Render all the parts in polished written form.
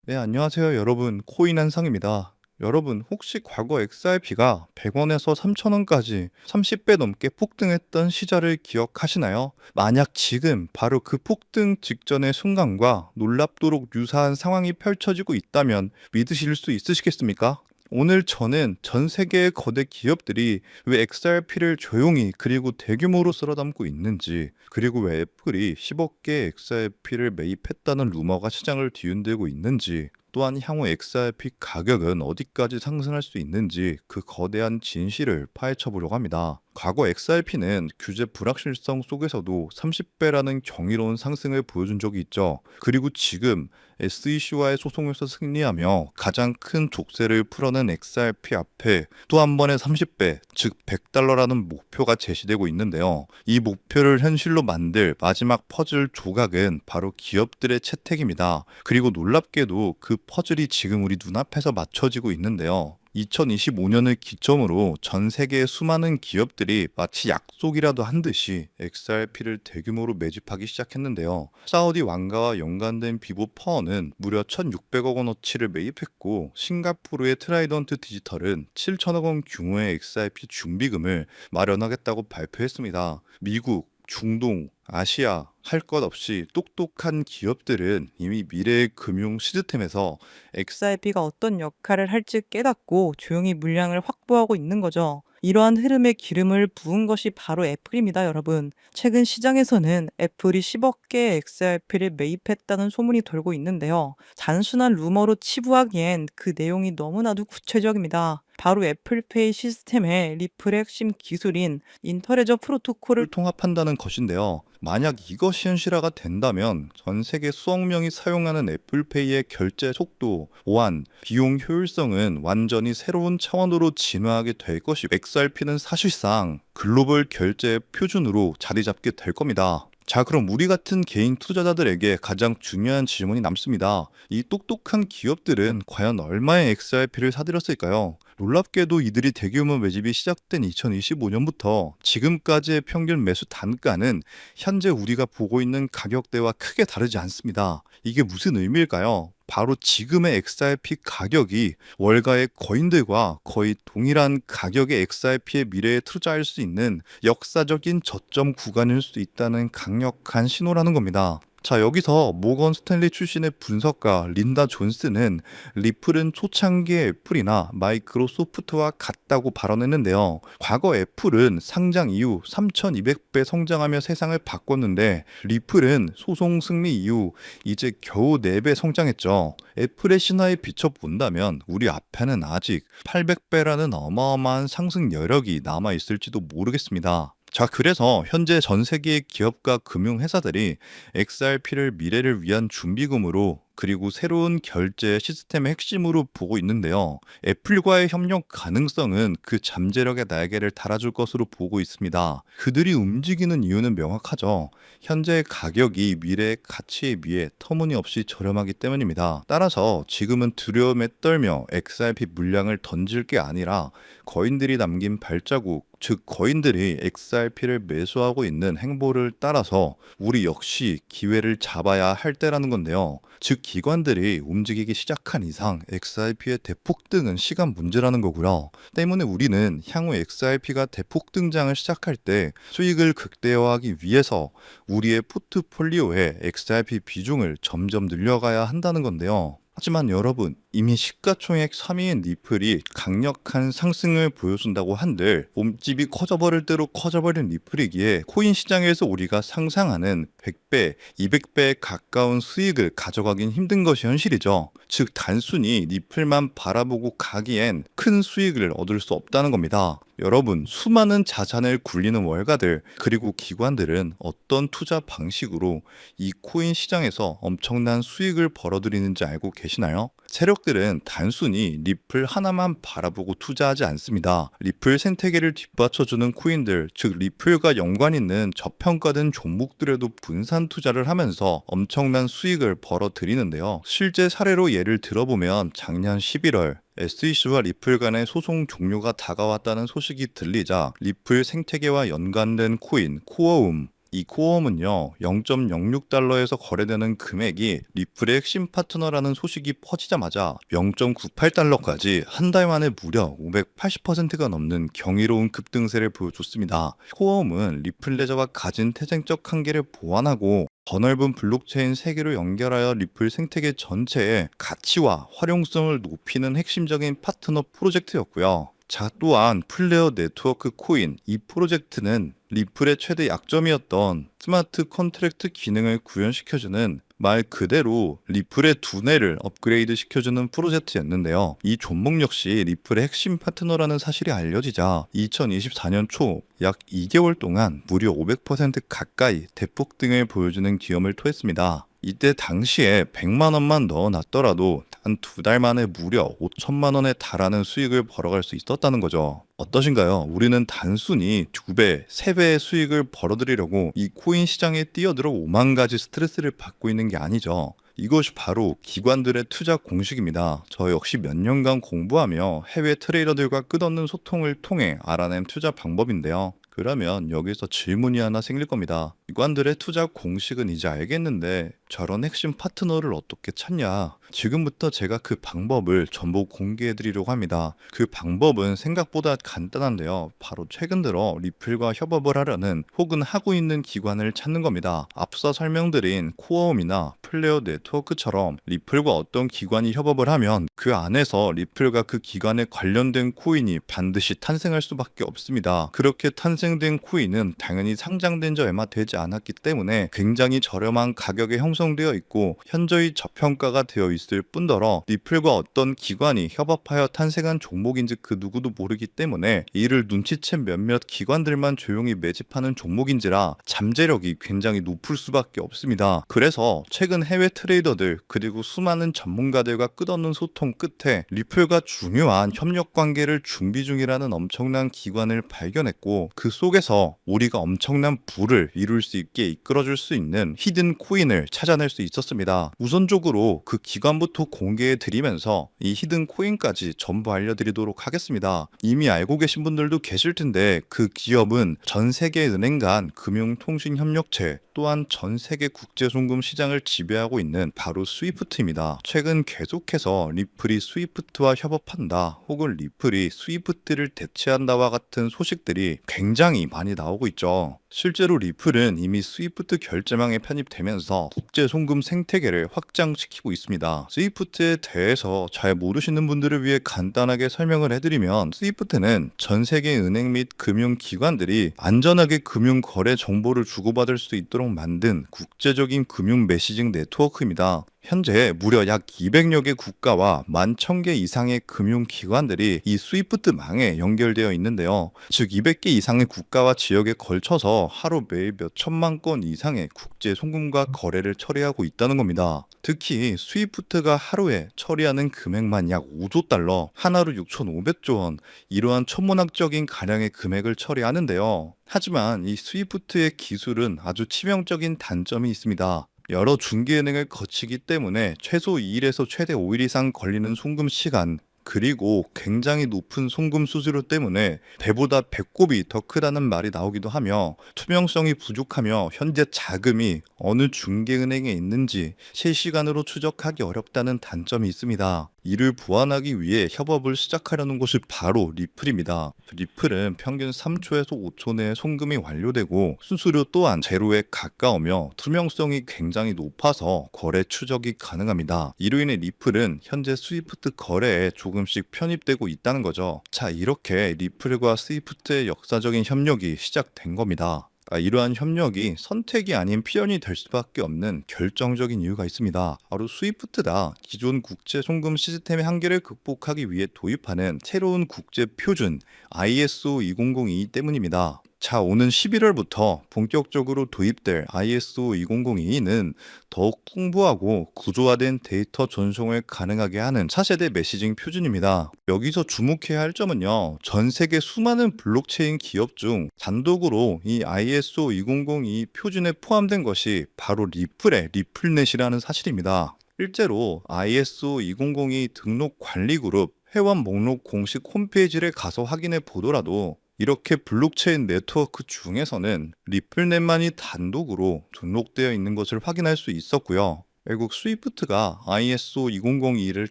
네, 안녕하세요, 여러분. 코인 한상입니다. 여러분, 혹시 과거 XRP가 100원에서 3,000원까지 30배 넘게 폭등했던 시절을 기억하시나요? 만약 지금 바로 그 폭등 직전의 순간과 놀랍도록 유사한 상황이 펼쳐지고 있다면 믿으실 수 있으시겠습니까? 오늘 저는 전 세계의 거대 기업들이 왜 XRP를 조용히 그리고 대규모로 쓸어담고 있는지, 그리고 왜 애플이 10억 개의 XRP를 매입했다는 루머가 시장을 뒤흔들고 있는지, 또한 향후 XRP 가격은 어디까지 상승할 수 있는지 그 거대한 진실을 파헤쳐 보려고 합니다. 과거 XRP는 규제 불확실성 속에서도 30배라는 경이로운 상승을 보여준 적이 있죠. 그리고 지금 SEC와의 소송에서 승리하며 가장 큰 족쇄를 풀어낸 XRP 앞에 또 한 번의 30배, 즉 100달러라는 목표가 제시되고 있는데요. 이 목표를 현실로 만들 마지막 퍼즐 조각은 바로 기업들의 채택입니다. 그리고 놀랍게도 그 퍼즐이 지금 우리 눈앞에서 맞춰지고 있는데요. 2025년을 기점으로 전 세계의 수많은 기업들이 마치 약속이라도 한 듯이 XRP를 대규모로 매집하기 시작했는데요. 사우디 왕가와 연관된 비보 파워는 무려 1,600억 원어치를 매입했고, 싱가포르의 트라이던트 디지털은 7천억 원 규모의 XRP 준비금을 마련하겠다고 발표했습니다. 미국, 중동, 아시아 할 것 없이 똑똑한 기업들은 이미 미래의 금융 시스템에서 XRP가 어떤 역할을 할지 깨닫고 조용히 물량을 확보하고 있는 거죠. 이러한 흐름에 기름을 부은 것이 바로 애플입니다, 여러분. 최근 시장에서는 애플이 10억 개의 XRP를 매입했다는 소문이 돌고 있는데요. 단순한 루머로 치부하기엔 그 내용이 너무나도 구체적입니다. 바로 애플페이 시스템의 리플의 핵심 기술인 인터레저 프로토콜을 통합한다는 것인데요. 만약 이것이 현실화가 된다면 전 세계 수억 명이 사용하는 애플페이의 결제 속도, 보안, 비용 효율성은 완전히 새로운 차원으로 진화하게 될 것이고, XRP는 사실상 글로벌 결제 표준으로 자리 잡게 될 겁니다. 자, 그럼 우리 같은 개인 투자자들에게 가장 중요한 질문이 남습니다. 이 똑똑한 기업들은 과연 얼마의 XRP를 사들였을까요? 놀랍게도 이들이 대규모 매집이 시작된 2025년부터 지금까지의 평균 매수 단가는 현재 우리가 보고 있는 가격대와 크게 다르지 않습니다. 이게 무슨 의미일까요? 바로 지금의 XRP 가격이 월가의 거인들과 거의 동일한 가격의 XRP의 미래에 투자할 수 있는 역사적인 저점 구간일 수 있다는 강력한 신호라는 겁니다. 자, 여기서 모건 스탠리 출신의 분석가 린다 존스는 리플은 초창기의 애플이나 마이크로소프트와 같다고 발언했는데요. 과거 애플은 상장 이후 3,200배 성장하며 세상을 바꿨는데, 리플은 소송 승리 이후 이제 겨우 4배 성장했죠. 애플의 신화에 비춰본다면 우리 앞에는 아직 800배라는 어마어마한 상승 여력이 남아있을지도 모르겠습니다. 자, 그래서 현재 전 세계의 기업과 금융회사들이 XRP를 미래를 위한 준비금으로, 그리고 새로운 결제 시스템의 핵심으로 보고 있는데요. 애플과의 협력 가능성은 그 잠재력의 날개를 달아줄 것으로 보고 있습니다. 그들이 움직이는 이유는 명확하죠. 현재의 가격이 미래의 가치에 비해 터무니없이 저렴하기 때문입니다. 따라서 지금은 두려움에 떨며 XRP 물량을 던질 게 아니라 거인들이 남긴 발자국, 즉 거인들이 XRP를 매수하고 있는 행보를 따라서 우리 역시 기회를 잡아야 할 때라는 건데요. 즉 기관들이 움직이기 시작한 이상 XRP의 대폭등은 시간 문제라는 거고요. 때문에 우리는 향후 XRP가 대폭등장을 시작할 때 수익을 극대화하기 위해서 우리의 포트폴리오에 XRP 비중을 점점 늘려가야 한다는 건데요. 하지만 여러분, 이미 시가총액 3위인 리플이 강력한 상승을 보여준다고 한들 몸집이 커져버릴 대로 커져버린 리플이기에 코인 시장에서 우리가 상상하는 100배, 200배에 가까운 수익을 가져가긴 힘든 것이 현실이죠. 즉 단순히 리플만 바라보고 가기엔 큰 수익을 얻을 수 없다는 겁니다. 여러분, 수많은 자산을 굴리는 월가들 그리고 기관들은 어떤 투자 방식으로 이 코인 시장에서 엄청난 수익을 벌어들이는지 알고 계시나요? 세력들은 단순히 리플 하나만 바라보고 투자하지 않습니다. 리플 생태계를 뒷받쳐주는 코인들, 즉 리플과 연관 있는 저평가된 종목들에도 분산 투자를 하면서 엄청난 수익을 벌어들이는데요. 실제 사례로 예를 들어보면 작년 11월 SEC와 리플 간의 소송 종료가 다가왔다는 소식이 들리자 리플 생태계와 연관된 코인 코어움, 이 코어음은요, 0.06달러에서 거래되는 금액이 리플의 핵심 파트너라는 소식이 퍼지자마자 0.98달러까지 한 달 만에 무려 580%가 넘는 경이로운 급등세를 보여줬습니다. 코어음은 리플 레저가 가진 태생적 한계를 보완하고 더 넓은 블록체인 세계로 연결하여 리플 생태계 전체의 가치와 활용성을 높이는 핵심적인 파트너 프로젝트였고요. 자, 또한 플레어 네트워크 코인 이 프로젝트는 리플의 최대 약점이었던 스마트 컨트랙트 기능을 구현시켜주는 말 그대로 리플의 두뇌를 업그레이드 시켜주는 프로젝트였는데요. 이 종목 역시 리플의 핵심 파트너라는 사실이 알려지자 2024년 초 약 2개월 동안 무려 500% 가까이 대폭등을 보여주는 기염을 토했습니다. 이때 당시에 100만 원만 넣어놨더라도 단 2달 만에 무려 5천만 원에 달하는 수익을 벌어갈 수 있었다는 거죠. 어떠신가요? 우리는 단순히 2배, 3배의 수익을 벌어들이려고 이 코인 시장에 뛰어들어 5만 가지 스트레스를 받고 있는 게 아니죠. 이것이 바로 기관들의 투자 공식입니다. 저 역시 몇 년간 공부하며 해외 트레이더들과 끝없는 소통을 통해 알아낸 투자 방법인데요. 그러면 여기서 질문이 하나 생길 겁니다. 기관들의 투자 공식은 이제 알겠는데 저런 핵심 파트너를 어떻게 찾냐? 지금부터 제가 그 방법을 전부 공개해 드리려고 합니다. 그 방법은 생각보다 간단한데요. 바로 최근 들어 리플과 협업을 하려는 혹은 하고 있는 기관을 찾는 겁니다. 앞서 설명드린 코어음이나 플레어 네트워크처럼 리플과 어떤 기관이 협업을 하면 그 안에서 리플과 그 기관에 관련된 코인이 반드시 탄생할 수밖에 없습니다. 그렇게 탄생된 코인은 당연히 상장된 지 얼마 되지 않았기 때문에 굉장히 저렴한 가격에 형성되어 있고 현저히 저평가가 되어 있을 뿐더러 리플과 어떤 기관이 협업하여 탄생한 종목인지 그 누구도 모르기 때문에 이를 눈치챈 몇몇 기관들만 조용히 매집하는 종목인지라 잠재력이 굉장히 높을 수밖에 없습니다. 그래서 최근 해외 트레이더들 그리고 수많은 전문가들과 끝없는 소통 끝에 리플과 중요한 협력 관계를 준비 중이라는 엄청난 기관을 발견했고 그 속에서 우리가 엄청난 부를 이룰 수 있게 이끌어줄 수 있는 히든 코인을 찾아낼 수 있었습니다. 우선적으로 그 기관부터 공개해 드리면서 이 히든 코인까지 전부 알려드리도록 하겠습니다. 이미 알고 계신 분들도 계실 텐데 그 기업은 전 세계 은행 간 금융통신협력체 또한 전 세계 국제송금 시장을 지배하고 있는 바로 스위프트입니다. 최근 계속해서 리플이 스위프트와 협업한다 혹은 리플이 스위프트를 대체한다와 같은 소식들이 굉장히 많이 나오고 있죠. 실제로 리플은 이미 스위프트 결제망에 편입되면서 국제 송금 생태계를 확장시키고 있습니다. 스위프트에 대해서 잘 모르시는 분들을 위해 간단하게 설명을 해드리면 스위프트는 전 세계 은행 및 금융기관들이 안전하게 금융 거래 정보를 주고받을 수 있도록 만든 국제적인 금융 메시징 네트워크입니다. 현재 무려 약 200여 개 국가와 11,000개 이상의 금융기관들이 이 스위프트망에 연결되어 있는데요. 즉 200개 이상의 국가와 지역에 걸쳐서 하루 매일 몇 천만 건 이상의 국제 송금과 거래를 처리하고 있다는 겁니다. 특히 스위프트가 하루에 처리하는 금액만 약 5조 달러, 하나로 6,500조 원, 이러한 천문학적인 가량의 금액을 처리하는데요. 하지만 이 스위프트의 기술은 아주 치명적인 단점이 있습니다. 여러 중개은행을 거치기 때문에 최소 2일에서 최대 5일 이상 걸리는 송금 시간, 그리고 굉장히 높은 송금 수수료 때문에 배보다 배꼽이 더 크다는 말이 나오기도 하며 투명성이 부족하며 현재 자금이 어느 중개은행에 있는지 실시간으로 추적하기 어렵다는 단점이 있습니다. 이를 보완하기 위해 협업을 시작하려는 곳이 바로 리플입니다. 리플은 평균 3초에서 5초 내에 송금이 완료되고 수수료 또한 제로에 가까우며 투명성이 굉장히 높아서 거래 추적이 가능합니다. 이로 인해 리플은 현재 스위프트 거래에 조금씩 편입되고 있다는 거죠. 자, 이렇게 리플과 스위프트의 역사적인 협력이 시작된 겁니다. 이러한 협력이 선택이 아닌 필연이 될 수밖에 없는 결정적인 이유가 있습니다. 바로 스위프트다. 기존 국제 송금 시스템의 한계를 극복하기 위해 도입하는 새로운 국제 표준 ISO 2002 때문입니다. 자, 오는 11월부터 본격적으로 도입될 ISO 2002는 더욱 풍부하고 구조화된 데이터 전송을 가능하게 하는 차세대 메시징 표준입니다. 여기서 주목해야 할 점은요, 전 세계 수많은 블록체인 기업 중 단독으로 이 ISO 2002 표준에 포함된 것이 바로 리플의 리플넷이라는 사실입니다. 실제로 ISO 2002 등록 관리 그룹 회원 목록 공식 홈페이지를 가서 확인해 보더라도 이렇게 블록체인 네트워크 중에서는 리플넷만이 단독으로 등록되어 있는 것을 확인할 수 있었고요. 외국 스위프트가 ISO 2002를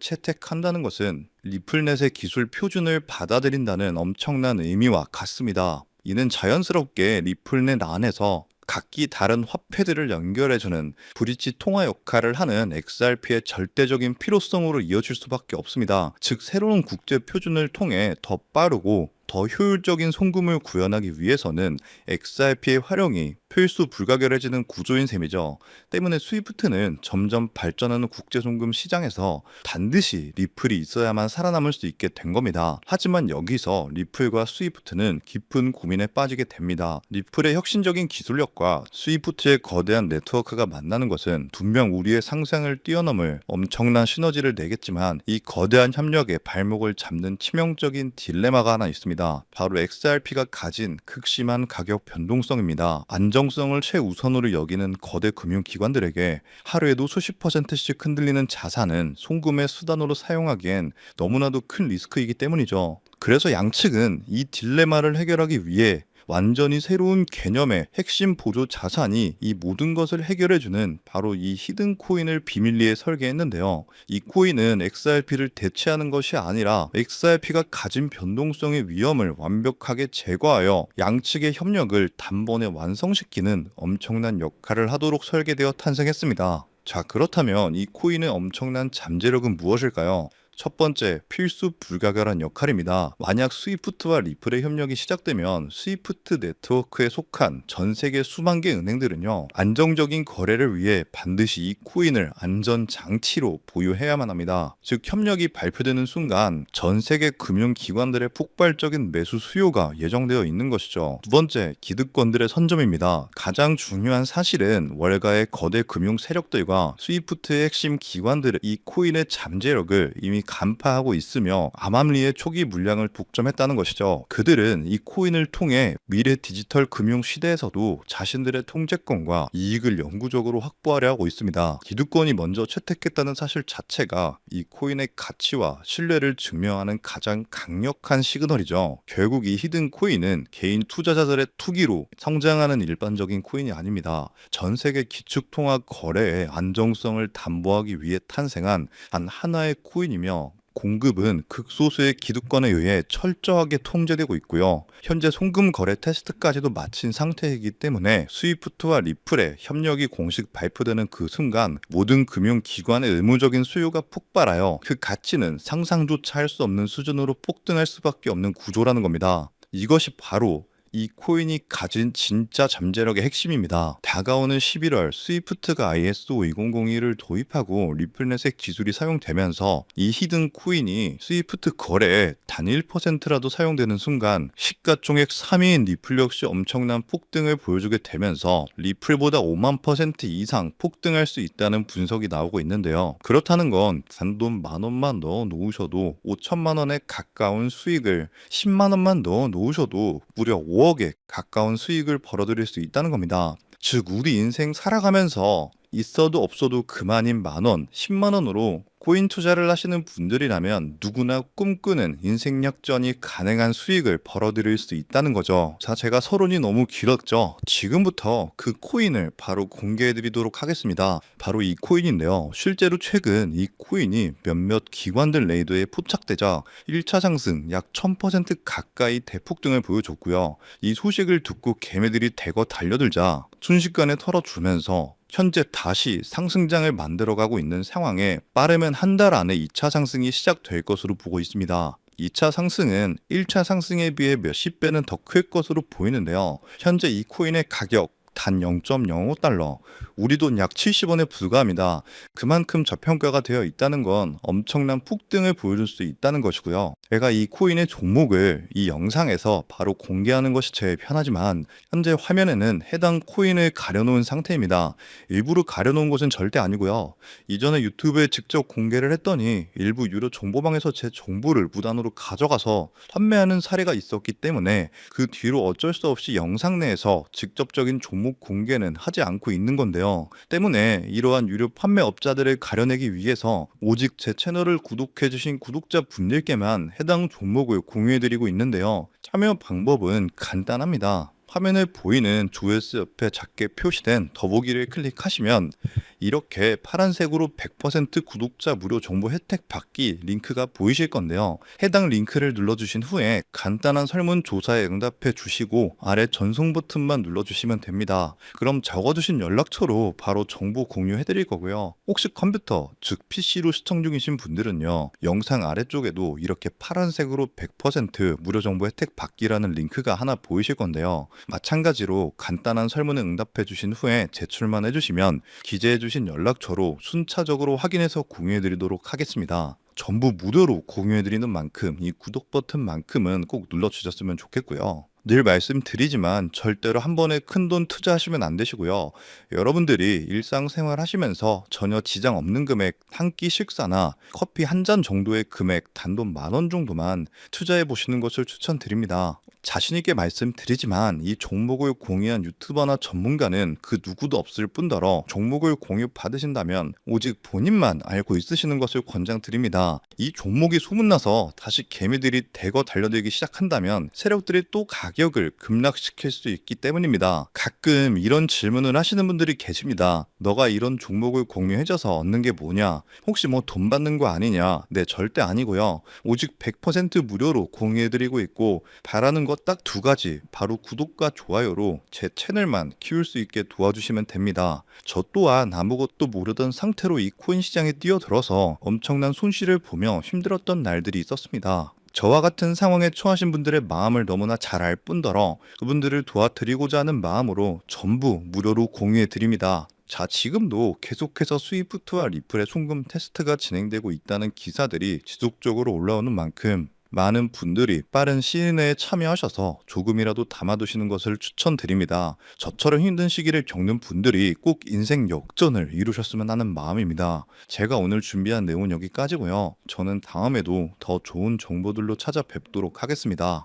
채택한다는 것은 리플넷의 기술 표준을 받아들인다는 엄청난 의미와 같습니다. 이는 자연스럽게 리플넷 안에서 각기 다른 화폐들을 연결해주는 브릿지 통화 역할을 하는 XRP의 절대적인 필요성으로 이어질 수밖에 없습니다. 즉, 새로운 국제 표준을 통해 더 빠르고 더 효율적인 송금을 구현하기 위해서는 XRP의 활용이 필수 불가결해지는 구조인 셈이죠. 때문에 스위프트는 점점 발전하는 국제송금 시장에서 반드시 리플이 있어야만 살아남을 수 있게 된 겁니다. 하지만 여기서 리플과 스위프트는 깊은 고민에 빠지게 됩니다. 리플의 혁신적인 기술력과 스위프트의 거대한 네트워크가 만나는 것은 분명 우리의 상상을 뛰어넘을 엄청난 시너지를 내겠지만, 이 거대한 협력에 발목을 잡는 치명적인 딜레마가 하나 있습니다. 바로 XRP가 가진 극심한 가격 변동성입니다. 안정성을 최우선으로 여기는 거대 금융기관들에게 하루에도 수십 %씩 흔들리는 자산은 송금의 수단으로 사용하기엔 너무나도 큰 리스크이기 때문이죠. 그래서 양측은 이 딜레마를 해결하기 위해 완전히 새로운 개념의 핵심 보조 자산이 이 모든 것을 해결해주는 바로 이 히든 코인을 비밀리에 설계했는데요. 이 코인은 XRP를 대체하는 것이 아니라 XRP가 가진 변동성의 위험을 완벽하게 제거하여 양측의 협력을 단번에 완성시키는 엄청난 역할을 하도록 설계되어 탄생했습니다. 자, 그렇다면 이 코인의 엄청난 잠재력은 무엇일까요? 첫 번째, 필수 불가결한 역할입니다. 만약 스위프트와 리플의 협력이 시작되면 스위프트 네트워크에 속한 전 세계 수만 개 은행들은요, 안정적인 거래를 위해 반드시 이 코인을 안전 장치로 보유해야만 합니다. 즉, 협력이 발표되는 순간 전 세계 금융기관들의 폭발적인 매수 수요가 예정되어 있는 것이죠. 두 번째, 기득권들의 선점입니다. 가장 중요한 사실은 월가의 거대 금융 세력들과 스위프트의 핵심 기관들의 이 코인의 잠재력을 이미 간파하고 있으며 암암리의 초기 물량을 독점했다는 것이죠. 그들은 이 코인을 통해 미래 디지털 금융 시대에서도 자신들의 통제권과 이익을 영구적으로 확보하려 하고 있습니다. 기득권이 먼저 채택했다는 사실 자체가 이 코인의 가치와 신뢰를 증명하는 가장 강력한 시그널이죠. 결국 이 히든 코인은 개인 투자자들의 투기로 성장하는 일반적인 코인이 아닙니다. 전 세계 기축통화 거래의 안정성을 담보하기 위해 탄생한 단 하나의 코인이며, 공급은 극소수의 기득권에 의해 철저하게 통제되고 있고요. 현재 송금 거래 테스트까지도 마친 상태이기 때문에 스위프트와 리플의 협력이 공식 발표되는 그 순간 모든 금융기관의 의무적인 수요가 폭발하여 그 가치는 상상조차 할 수 없는 수준으로 폭등할 수밖에 없는 구조라는 겁니다. 이것이 바로 이 코인이 가진 진짜 잠재력의 핵심입니다. 다가오는 11월 스위프트가 ISO 2002를 도입하고 리플넷의 기술이 사용되면서 이 히든 코인이 스위프트 거래에 단 1%라도 사용되는 순간 시가총액 3위인 리플 역시 엄청난 폭등을 보여주게 되면서 리플보다 5만 % 이상 폭등할 수 있다는 분석이 나오고 있는데요. 그렇다는 건 단돈 10,000원만 넣어 놓으셔도 5천만 원에 가까운 수익을, 10만 원만 넣어 놓으셔도 무려 5억에 가까운 수익을 벌어들일 수 있다는 겁니다. 즉, 우리 인생 살아가면서 있어도 없어도 그만인 만원, 10만 원으로 코인 투자를 하시는 분들이라면 누구나 꿈꾸는 인생 역전이 가능한 수익을 벌어들일 수 있다는 거죠. 자, 제가 서론이 너무 길었죠. 지금부터 그 코인을 바로 공개해드리도록 하겠습니다. 바로 이 코인인데요. 실제로 최근 이 코인이 몇몇 기관들 레이더에 포착되자 1차 상승 약 1000% 가까이 대폭등을 보여줬고요. 이 소식을 듣고 개매들이 대거 달려들자 순식간에 털어주면서 현재 다시 상승장을 만들어가고 있는 상황에 빠르면 한 달 안에 2차 상승이 시작될 것으로 보고 있습니다. 2차 상승은 1차 상승에 비해 몇십 배는 더 클 것으로 보이는데요. 현재 이 코인의 가격 단 0.05달러, 우리 돈 약 70원에 불과합니다. 그만큼 저평가가 되어 있다는 건 엄청난 폭등을 보여줄 수 있다는 것이고요. 제가 이 코인의 종목을 이 영상에서 바로 공개하는 것이 제일 편하지만 현재 화면에는 해당 코인을 가려놓은 상태입니다. 일부러 가려놓은 것은 절대 아니고요. 이전에 유튜브에 직접 공개를 했더니 일부 유료 정보방에서 제 정보를 무단으로 가져가서 판매하는 사례가 있었기 때문에 그 뒤로 어쩔 수 없이 영상 내에서 직접적인 정보 종목 공개는 하지 않고 있는 건데요. 때문에 이러한 유료 판매업자들을 가려내기 위해서 오직 제 채널을 구독해주신 구독자분들께만 해당 종목을 공유해드리고 있는데요. 참여 방법은 간단합니다. 화면에 보이는 조회수 옆에 작게 표시된 더보기를 클릭하시면 이렇게 파란색으로 100% 구독자 무료 정보 혜택 받기 링크가 보이실 건데요. 해당 링크를 눌러주신 후에 간단한 설문조사에 응답해 주시고 아래 전송 버튼만 눌러주시면 됩니다. 그럼 적어주신 연락처로 바로 정보 공유해 드릴 거고요. 혹시 컴퓨터, 즉 PC로 시청 중이신 분들은요. 영상 아래쪽에도 이렇게 파란색으로 100% 무료 정보 혜택 받기라는 링크가 하나 보이실 건데요. 마찬가지로 간단한 설문에 응답해 주신 후에 제출만 해주시면 기재해 주신 연락처로 순차적으로 확인해서 공유해 드리도록 하겠습니다. 전부 무료로 공유해 드리는 만큼 이 구독 버튼만큼은 꼭 눌러 주셨으면 좋겠고요. 늘 말씀드리지만 절대로 한 번에 큰돈 투자하시면 안 되시고요. 여러분들이 일상생활 하시면서 전혀 지장 없는 금액 한 끼 식사나 커피 한 잔 정도의 금액 단돈 10,000원 정도만 투자해 보시는 것을 추천드립니다. 자신 있게 말씀드리지만 이 종목을 공유한 유튜버나 전문가는 그 누구도 없을 뿐더러 종목을 공유 받으신다면 오직 본인만 알고 있으시는 것을 권장드립니다. 이 종목이 소문나서 다시 개미들이 대거 달려들기 시작한다면 세력들이 또 가격을 급락시킬 수 있기 때문입니다. 가끔 이런 질문을 하시는 분들이 계십니다. 너가 이런 종목을 공유해줘서 얻는 게 뭐냐? 혹시 뭐 돈 받는 거 아니냐? 네, 절대 아니고요. 오직 100% 무료로 공유해드리고 있고 바라는 것 딱 두 가지, 바로 구독과 좋아요로 제 채널만 키울 수 있게 도와주시면 됩니다. 저 또한 아무것도 모르던 상태로 이 코인 시장에 뛰어들어서 엄청난 손실을 보며 힘들었던 날들이 있었습니다. 저와 같은 상황에 처하신 분들의 마음을 너무나 잘 알 뿐더러 그분들을 도와드리고자 하는 마음으로 전부 무료로 공유해 드립니다. 자, 지금도 계속해서 스위프트와 리플의 송금 테스트가 진행되고 있다는 기사들이 지속적으로 올라오는 만큼 많은 분들이 빠른 시일 내에 참여하셔서 조금이라도 담아두시는 것을 추천드립니다. 저처럼 힘든 시기를 겪는 분들이 꼭 인생 역전을 이루셨으면 하는 마음입니다. 제가 오늘 준비한 내용은 여기까지고요. 저는 다음에도 더 좋은 정보들로 찾아뵙도록 하겠습니다.